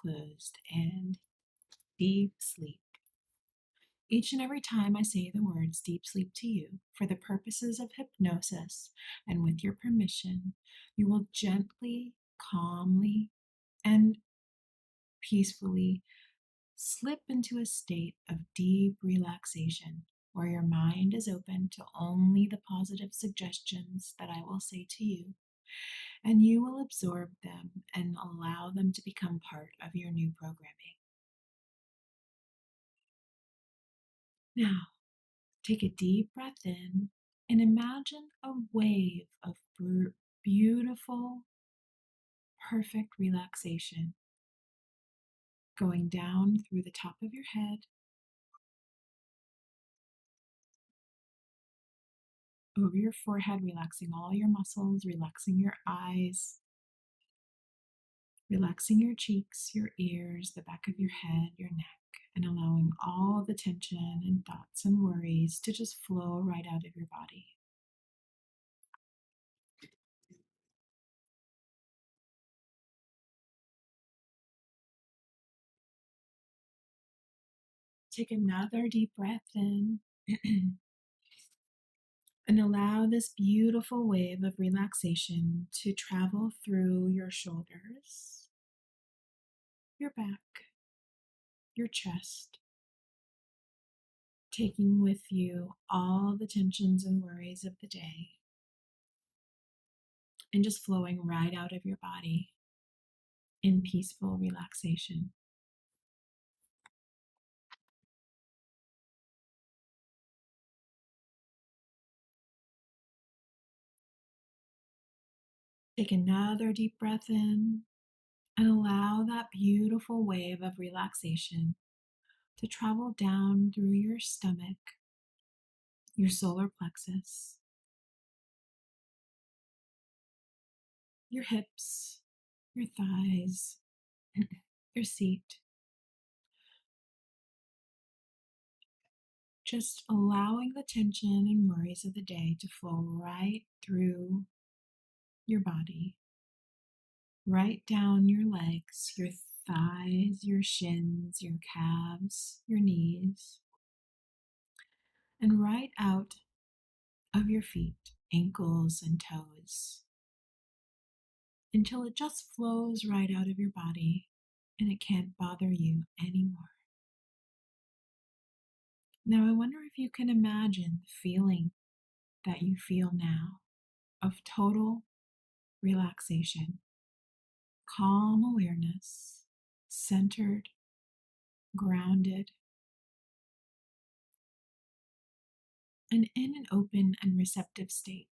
closed and deep sleep. Each and every time I say the words deep sleep to you, for the purposes of hypnosis and with your permission, you will gently, calmly, and peacefully slip into a state of deep relaxation where your mind is open to only the positive suggestions that I will say to you, and you will absorb them and allow them to become part of your new programming. Now, take a deep breath in and imagine a wave of beautiful, perfect relaxation going down through the top of your head, over your forehead, relaxing all your muscles, relaxing your eyes, relaxing your cheeks, your ears, the back of your head, your neck, and allowing all the tension and thoughts and worries to just flow right out of your body. Take another deep breath in and allow this beautiful wave of relaxation to travel through your shoulders, your back, your chest, taking with you all the tensions and worries of the day and just flowing right out of your body in peaceful relaxation. Take another deep breath in and allow that beautiful wave of relaxation to travel down through your stomach, your solar plexus, your hips, your thighs, your seat. Just allowing the tension and worries of the day to flow right through your body, right down your legs, your thighs, your shins, your calves, your knees, and right out of your feet, ankles, and toes, until it just flows right out of your body and it can't bother you anymore. Now, I wonder if you can imagine the feeling that you feel now of total relaxation, calm awareness, centered, grounded, and in an open and receptive state.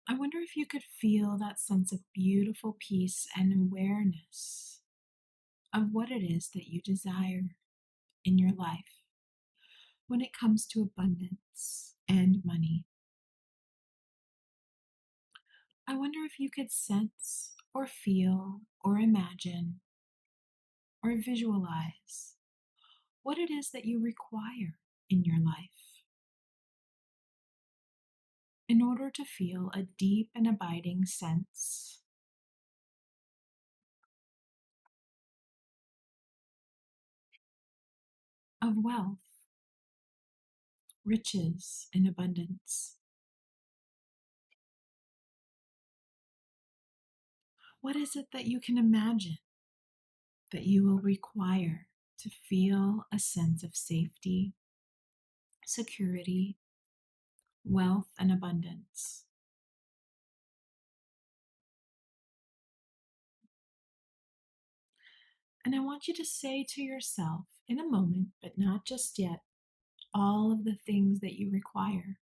I wonder if you could feel that sense of beautiful peace and awareness of what it is that you desire in your life when it comes to abundance and money. I wonder if you could sense or feel or imagine or visualize what it is that you require in your life in order to feel a deep and abiding sense of wealth, riches, and abundance. What is it that you can imagine that you will require to feel a sense of safety, security, wealth, and abundance? And I want you to say to yourself in a moment, but not just yet, all of the things that you require.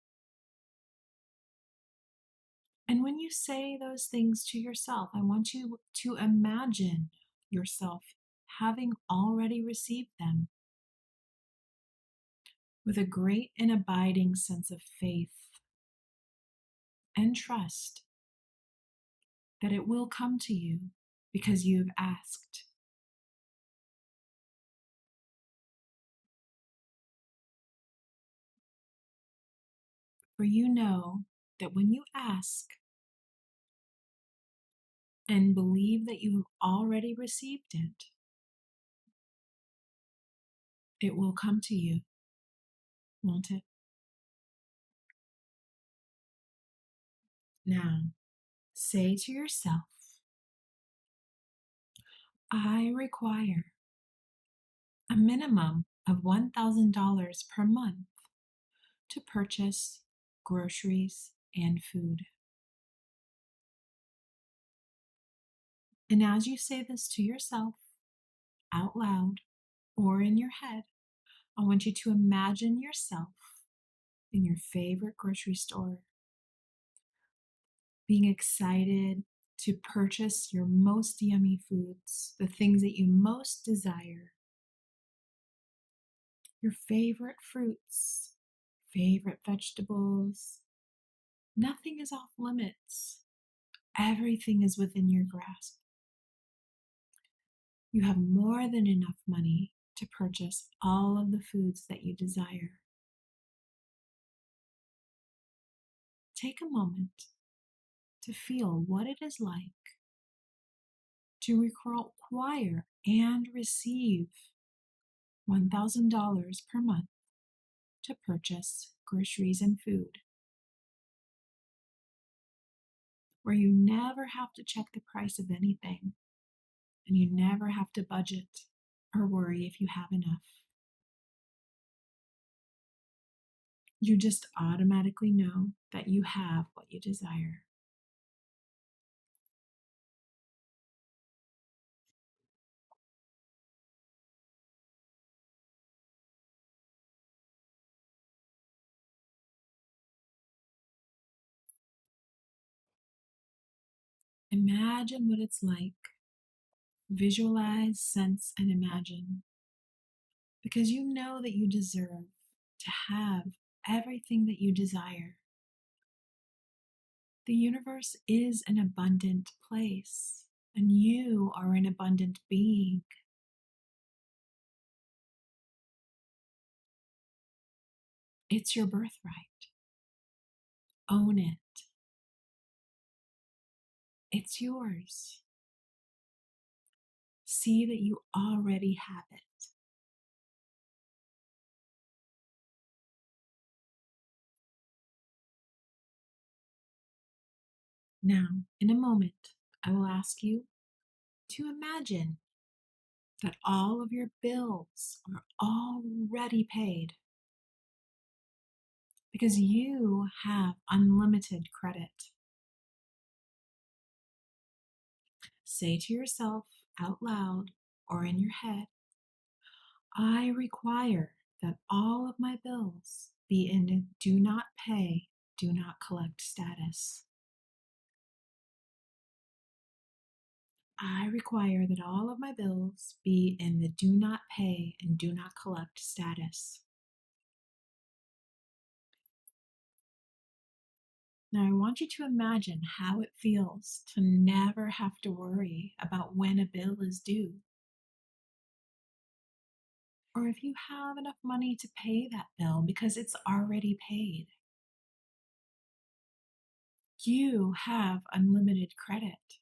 And when you say those things to yourself, I want you to imagine yourself having already received them with a great and abiding sense of faith and trust that it will come to you because you've asked. For you know that when you ask and believe that you have already received it. It will come to you, won't it? Now, say to yourself, I require a minimum of $1,000 per month to purchase groceries and food. And as you say this to yourself out loud or in your head, I want you to imagine yourself in your favorite grocery store, being excited to purchase your most yummy foods, the things that you most desire, your favorite fruits, favorite vegetables. Nothing is off limits. Everything is within your grasp. You have more than enough money to purchase all of the foods that you desire. Take a moment to feel what it is like to require and receive $1,000 per month to purchase groceries and food, where you never have to check the price of anything and you never have to budget or worry if you have enough. You just automatically know that you have what you desire. Imagine what it's like. Visualize, sense, and imagine. Because you know that you deserve to have everything that you desire. The universe is an abundant place, and you are an abundant being. It's your birthright. Own it. It's yours. See that you already have it. Now, in a moment, I will ask you to imagine that all of your bills are already paid because you have unlimited credit. Say to yourself out loud or in your head, I require that all of my bills be in do not pay, do not collect status. I require that all of my bills be in the do not pay and do not collect status. Now I want you to imagine how it feels to never have to worry about when a bill is due, or if you have enough money to pay that bill because it's already paid. You have unlimited credit,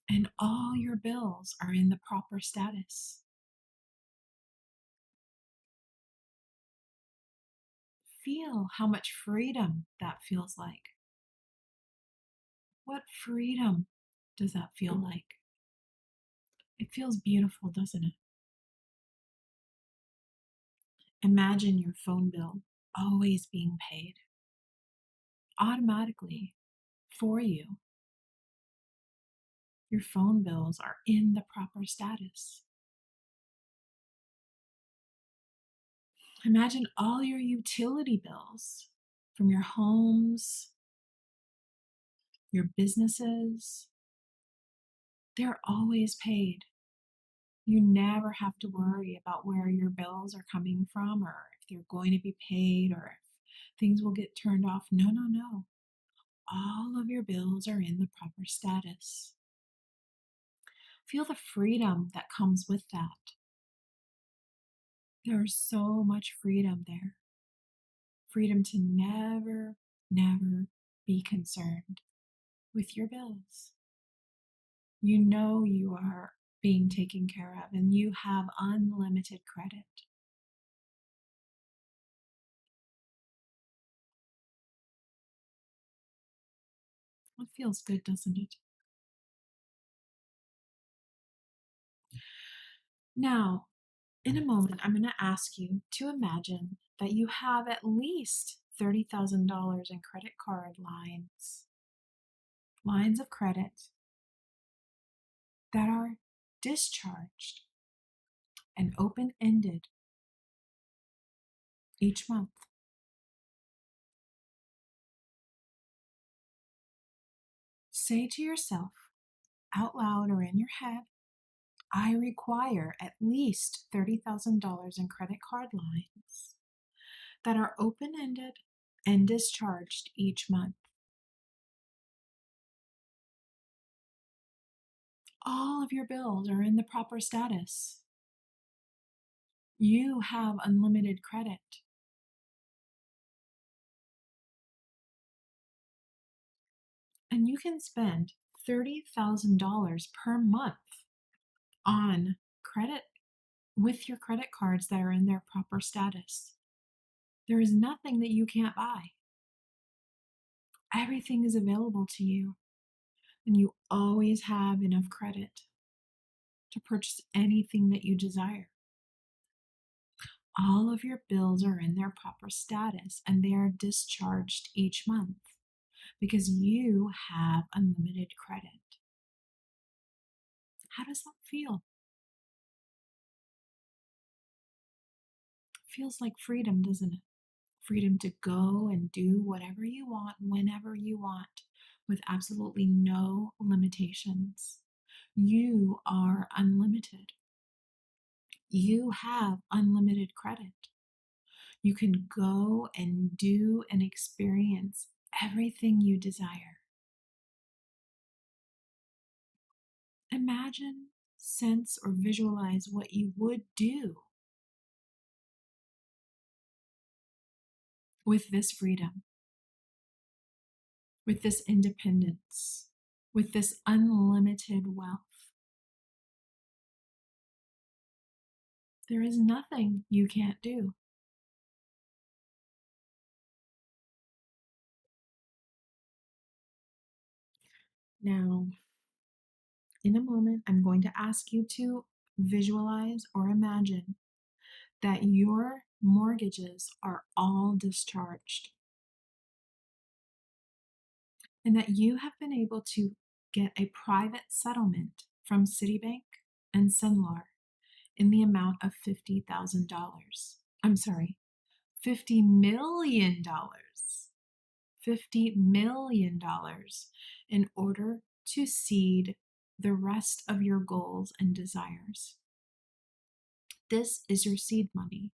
and all your bills are in the proper status. Feel how much freedom that feels like. What freedom does that feel like? It feels beautiful, doesn't it? Imagine your phone bill always being paid automatically for you. Your phone bills are in the proper status. Imagine all your utility bills from your homes, your businesses. They're always paid. You never have to worry about where your bills are coming from or if they're going to be paid or if things will get turned off. No, no, no. All of your bills are in the proper status. Feel the freedom that comes with that. There's so much freedom there. Freedom to never, never be concerned with your bills. You know you are being taken care of and you have unlimited credit. It feels good, doesn't it? Now, in a moment, I'm going to ask you to imagine that you have at least $30,000 in credit card lines of credit that are discharged and open-ended each month. Say to yourself, out loud or in your head, I require at least $30,000 in credit card lines that are open-ended and discharged each month. All of your bills are in the proper status. You have unlimited credit. And you can spend $30,000 per month on credit with your credit cards that are in their proper status. There is nothing that you can't buy. Everything is available to you, and you always have enough credit to purchase anything that you desire. All of your bills are in their proper status and they are discharged each month because you have unlimited credit. How does that feel? It feels like freedom, doesn't it? Freedom to go and do whatever you want, whenever you want, with absolutely no limitations. You are unlimited. You have unlimited credit. You can go and do and experience everything you desire. Imagine, sense, or visualize what you would do with this freedom, with this independence, with this unlimited wealth. There is nothing you can't do. Now, in a moment, I'm going to ask you to visualize or imagine that your mortgages are all discharged and that you have been able to get a private settlement from Citibank and Sunlar in the amount of $50,000. I'm sorry, $50 million. $50 million in order to seed the rest of your goals and desires. This is your seed money.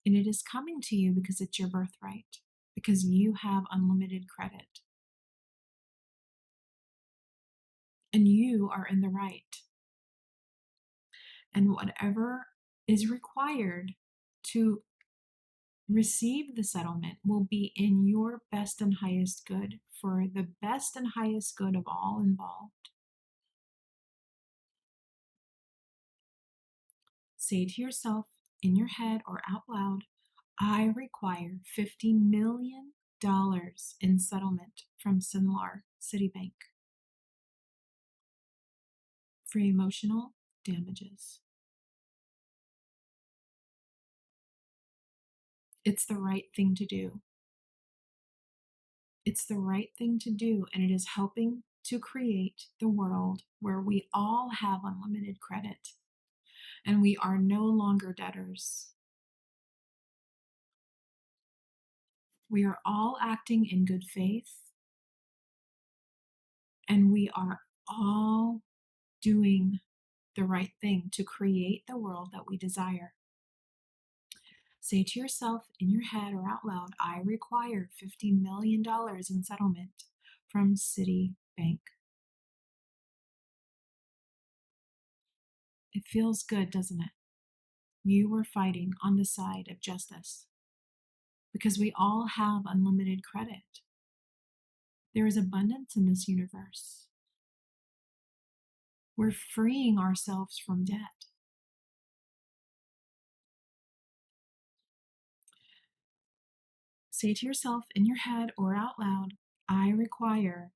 And it is coming to you because it's your birthright, because you have unlimited credit. And you are in the right. And whatever is required to receive the settlement will be in your best and highest good, for the best and highest good of all involved. Say to yourself in your head or out loud, I require $50 million in settlement from Sunlar Citibank for emotional damages. It's the right thing to do. It's the right thing to do, and it is helping to create the world where we all have unlimited credit and we are no longer debtors. We are all acting in good faith, and we are all doing the right thing to create the world that we desire. Say to yourself in your head or out loud, I require $50 million in settlement from Citibank. It feels good, doesn't it? You were fighting on the side of justice because we all have unlimited credit. There is abundance in this universe. We're freeing ourselves from debt. Say to yourself in your head or out loud, I require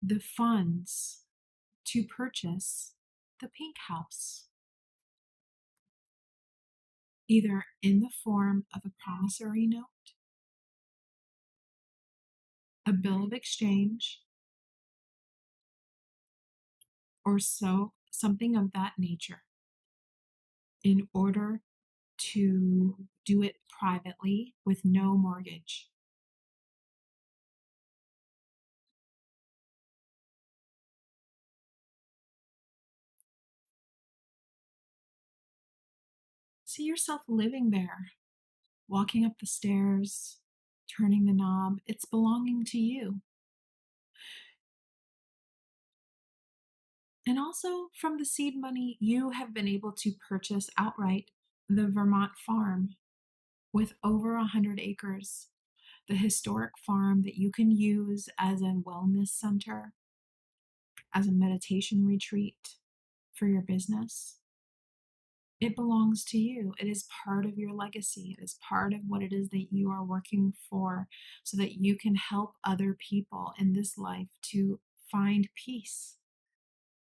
the funds to purchase the pink house, either in the form of a promissory note, a bill of exchange, or something of that nature, in order to do it privately with no mortgage. See yourself living there, walking up the stairs, turning the knob. It's belonging to you. And also, from the seed money, you have been able to purchase outright the Vermont farm with over 100 acres, the historic farm that you can use as a wellness center, as a meditation retreat for your business. It belongs to you. It is part of your legacy. It is part of what it is that you are working for, so that you can help other people in this life to find peace,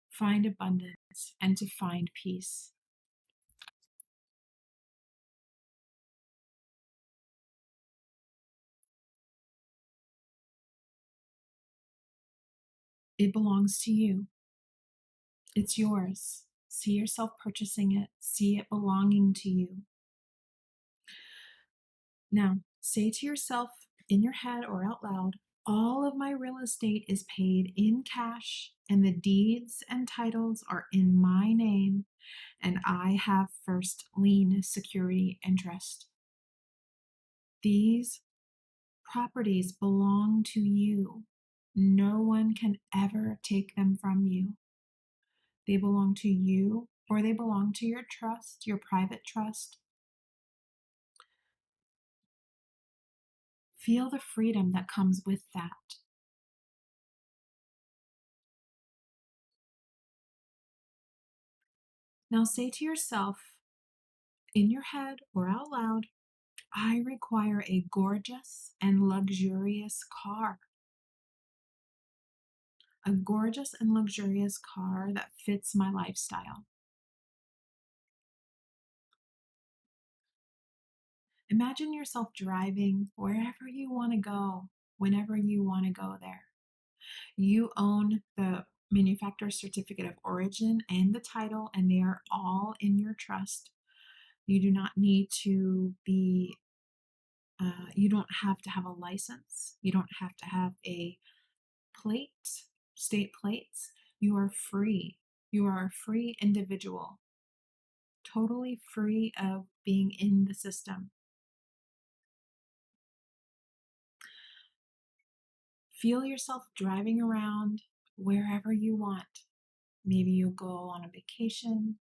find abundance, and to find peace. It belongs to you. It's yours. See yourself purchasing it. See it belonging to you. Now, say to yourself in your head or out loud, all of my real estate is paid in cash, and the deeds and titles are in my name, and I have first lien security interest. These properties belong to you. No one can ever take them from you. They belong to you, or they belong to your trust, your private trust. Feel the freedom that comes with that. Now say to yourself, in your head or out loud, I require a gorgeous and luxurious car. A gorgeous and luxurious car that fits my lifestyle. Imagine yourself driving wherever you want to go, whenever you want to go there. You own the manufacturer's certificate of origin and the title, and they are all in your trust. You do not need to be, you don't have to have a license. You don't have to have a plate, state plates. You are free. You are a free individual, totally free of being in the system. Feel yourself driving around wherever you want. Maybe you'll go on a vacation.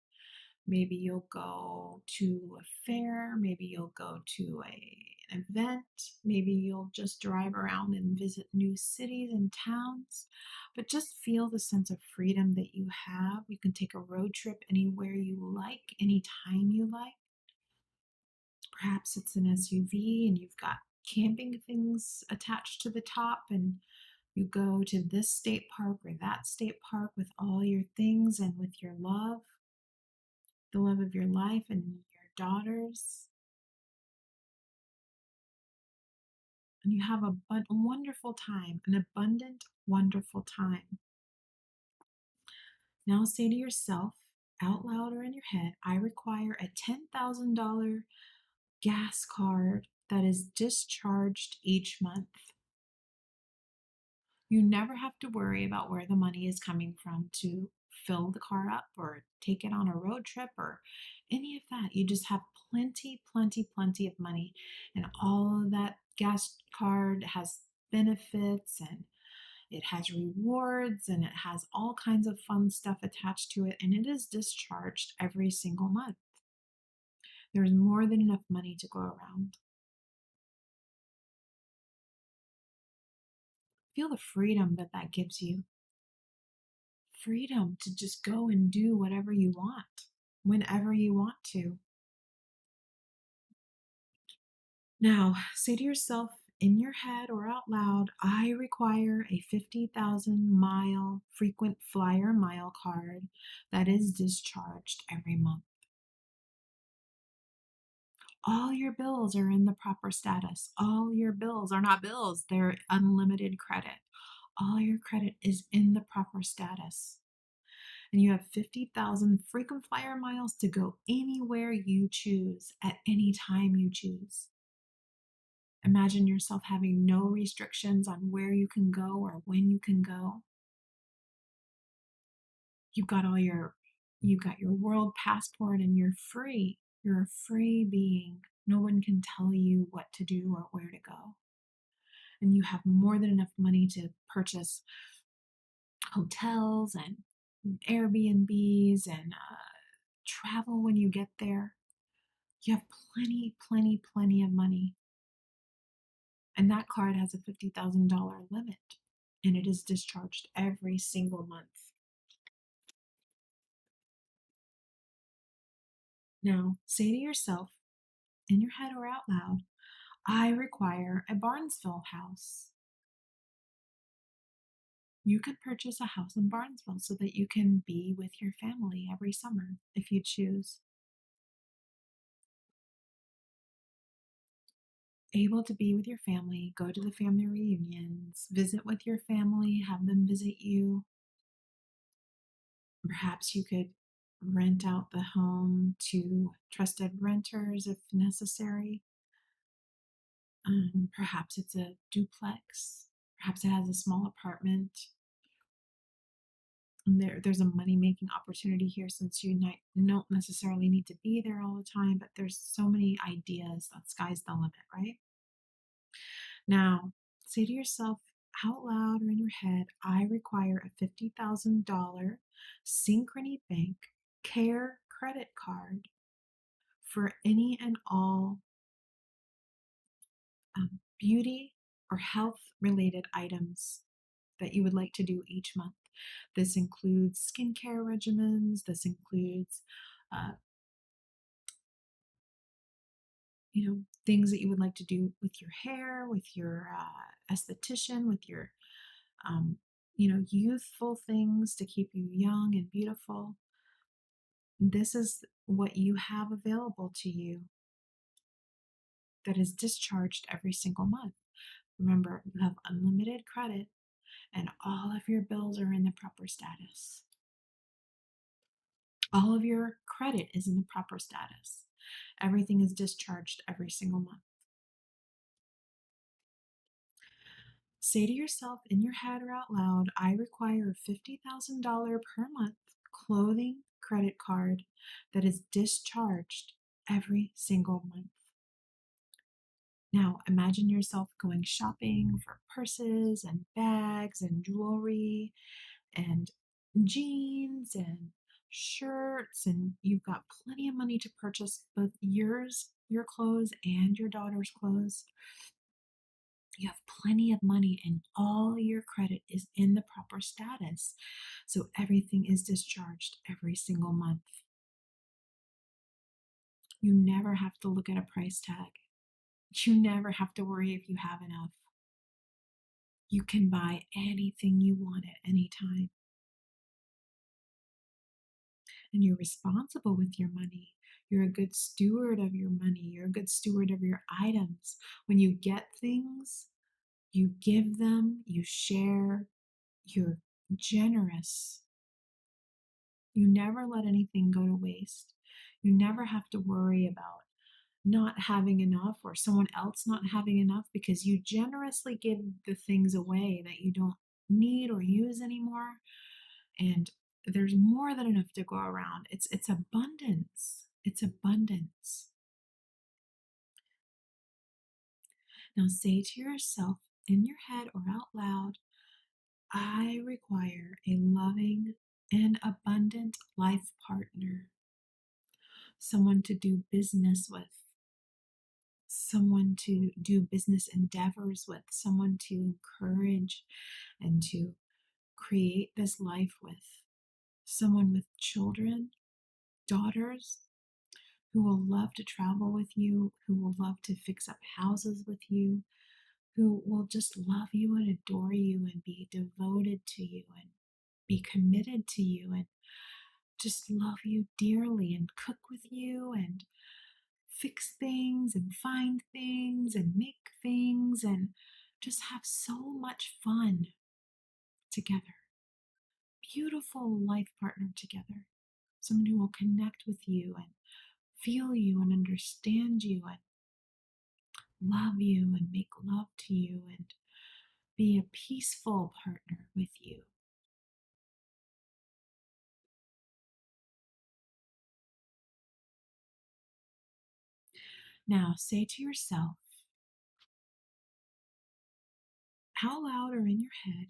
Maybe you'll go to a fair. Maybe you'll go to an event. Maybe you'll just drive around and visit new cities and towns. But just feel the sense of freedom that you have. You can take a road trip anywhere you like, anytime you like. Perhaps it's an SUV and you've got camping things attached to the top, and you go to this state park or that state park with all your things and with your love, the love of your life and your daughters. And you have a wonderful time, an abundant, wonderful time. Now say to yourself, out loud or in your head, I require a $10,000 gas card that is discharged each month. You never have to worry about where the money is coming from to fill the car up or take it on a road trip or any of that. You just have plenty, plenty, plenty of money. And all of that gas card has benefits, and it has rewards, and it has all kinds of fun stuff attached to it. And it is discharged every single month. There's more than enough money to go around. Feel the freedom that that gives you. Freedom to just go and do whatever you want, whenever you want to. Now, say to yourself in your head or out loud, I require a 50,000 mile frequent flyer mile card that is discharged every month. All your bills are in the proper status. All your bills are not bills, they're unlimited credit. All your credit is in the proper status. And you have 50,000 frequent flyer miles to go anywhere you choose at any time you choose. Imagine yourself having no restrictions on where you can go or when you can go. You've got your world passport and you're free. You're a free being. No one can tell you what to do or where to go. And you have more than enough money to purchase hotels and Airbnbs and travel when you get there. You have plenty of money. And that card has a $50,000 limit, and it is discharged every single month. Now, say to yourself, in your head or out loud, I require a Barnesville house. You could purchase a house in Barnesville so that you can be with your family every summer if you choose. Able to be with your family, go to the family reunions, visit with your family, have them visit you. Perhaps you could rent out the home to trusted renters if necessary. Perhaps it's a duplex. Perhaps it has a small apartment. And there's a money-making opportunity here since you don't necessarily need to be there all the time, but there's so many ideas. That sky's the limit, right? Now, say to yourself out loud or in your head, I require a $50,000 Synchrony Bank Care credit card for any and all beauty or health related items that you would like to do each month. This includes skincare regimens. This includes things that you would like to do with your hair, with your esthetician, with your youthful things to keep you young and beautiful. This is what you have available to you that is discharged every single month. Remember, you have unlimited credit and all of your bills are in the proper status. All of your credit is in the proper status. Everything is discharged every single month. Say to yourself in your head or out loud, I require a $50,000 per month clothing credit card that is discharged every single month. Now, imagine yourself going shopping for purses and bags and jewelry and jeans and shirts, and you've got plenty of money to purchase both your clothes and your daughter's clothes. You have plenty of money and all your credit is in the proper status. So everything is discharged every single month. You never have to look at a price tag. You never have to worry if you have enough. You can buy anything you want at any time. And you're responsible with your money. You're a good steward of your money. You're a good steward of your items. When you get things, you give them, you share, you're generous. You never let anything go to waste. You never have to worry about not having enough or someone else not having enough because you generously give the things away that you don't need or use anymore. And there's more than enough to go around. It's abundance. It's abundance. Now say to yourself in your head or out loud, I require a loving and abundant life partner, someone to do business with, someone to do business endeavors with, someone to encourage and to create this life with, someone with children, daughters, who will love to travel with you, who will love to fix up houses with you, who will just love you and adore you and be devoted to you and be committed to you and just love you dearly and cook with you and fix things and find things and make things and just have so much fun together. Beautiful life partner together. Someone who will connect with you and feel you and understand you and love you and make love to you and be a peaceful partner with you. Now say to yourself, out loud or in your head,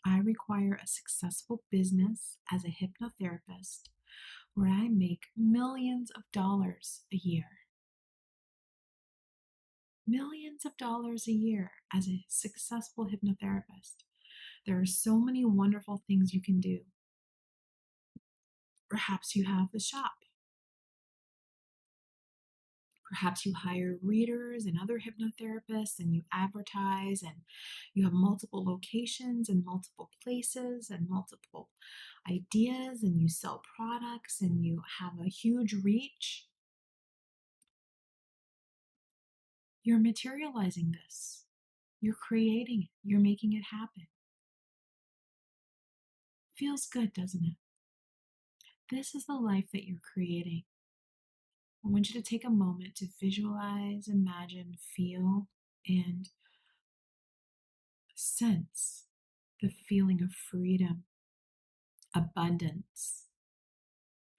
I require a successful business as a hypnotherapist where I make millions of dollars a year. Millions of dollars a year as a successful hypnotherapist. There are so many wonderful things you can do. Perhaps you have the shop. Perhaps you hire readers and other hypnotherapists and you advertise and you have multiple locations and multiple places and multiple ideas and you sell products and you have a huge reach. You're materializing this. You're creating it. You're making it happen. Feels good, doesn't it? This is the life that you're creating. I want you to take a moment to visualize, imagine, feel, and sense the feeling of freedom, abundance,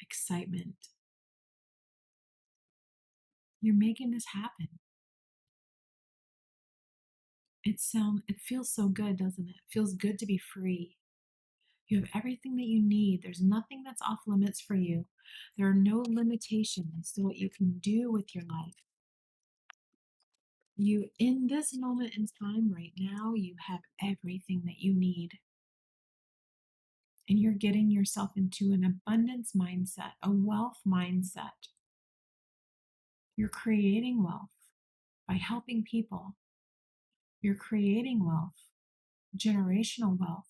excitement. You're making this happen. It feels so good, doesn't it? It feels good to be free. You have everything that you need. There's nothing that's off limits for you. There are no limitations to what you can do with your life. You, in this moment in time right now, you have everything that you need. And you're getting yourself into an abundance mindset, a wealth mindset. You're creating wealth by helping people. You're creating wealth, generational wealth,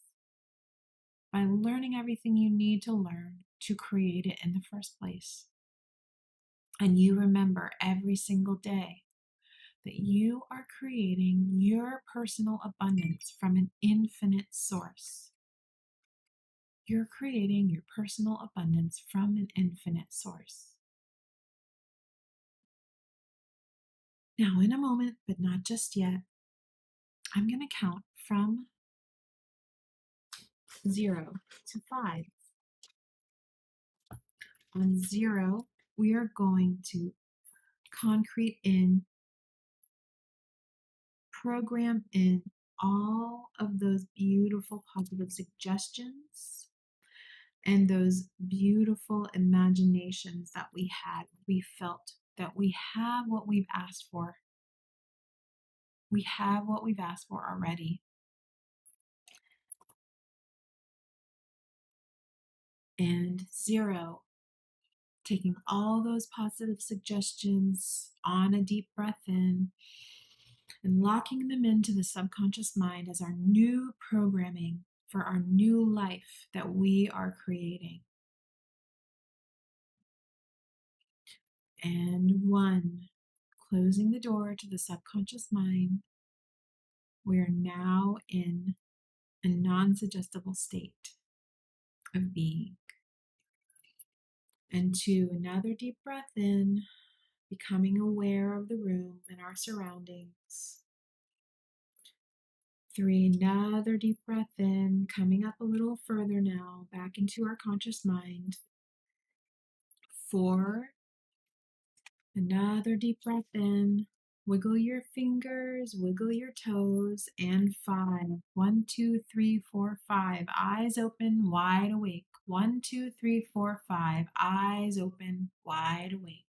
by learning everything you need to learn to create it in the first place. And you remember every single day that you are creating your personal abundance from an infinite source. You're creating your personal abundance from an infinite source. Now, in a moment, but not just yet, I'm going to count from 0 to 5. On 0, we are going to concrete in, program in all of those beautiful positive suggestions and those beautiful imaginations that we had, we felt that we have what we've asked for. We have what we've asked for already. And 0, taking all those positive suggestions on a deep breath in and locking them into the subconscious mind as our new programming for our new life that we are creating. And 1, closing the door to the subconscious mind. We are now in a non-suggestible state of being. And 2, another deep breath in, becoming aware of the room and our surroundings. 3, another deep breath in, coming up a little further now, back into our conscious mind. 4, another deep breath in, wiggle your fingers, wiggle your toes, and 5. 1, 2, 3, 4, 5. Eyes open, wide awake. 1, 2, 3, 4, 5. Eyes open, wide awake.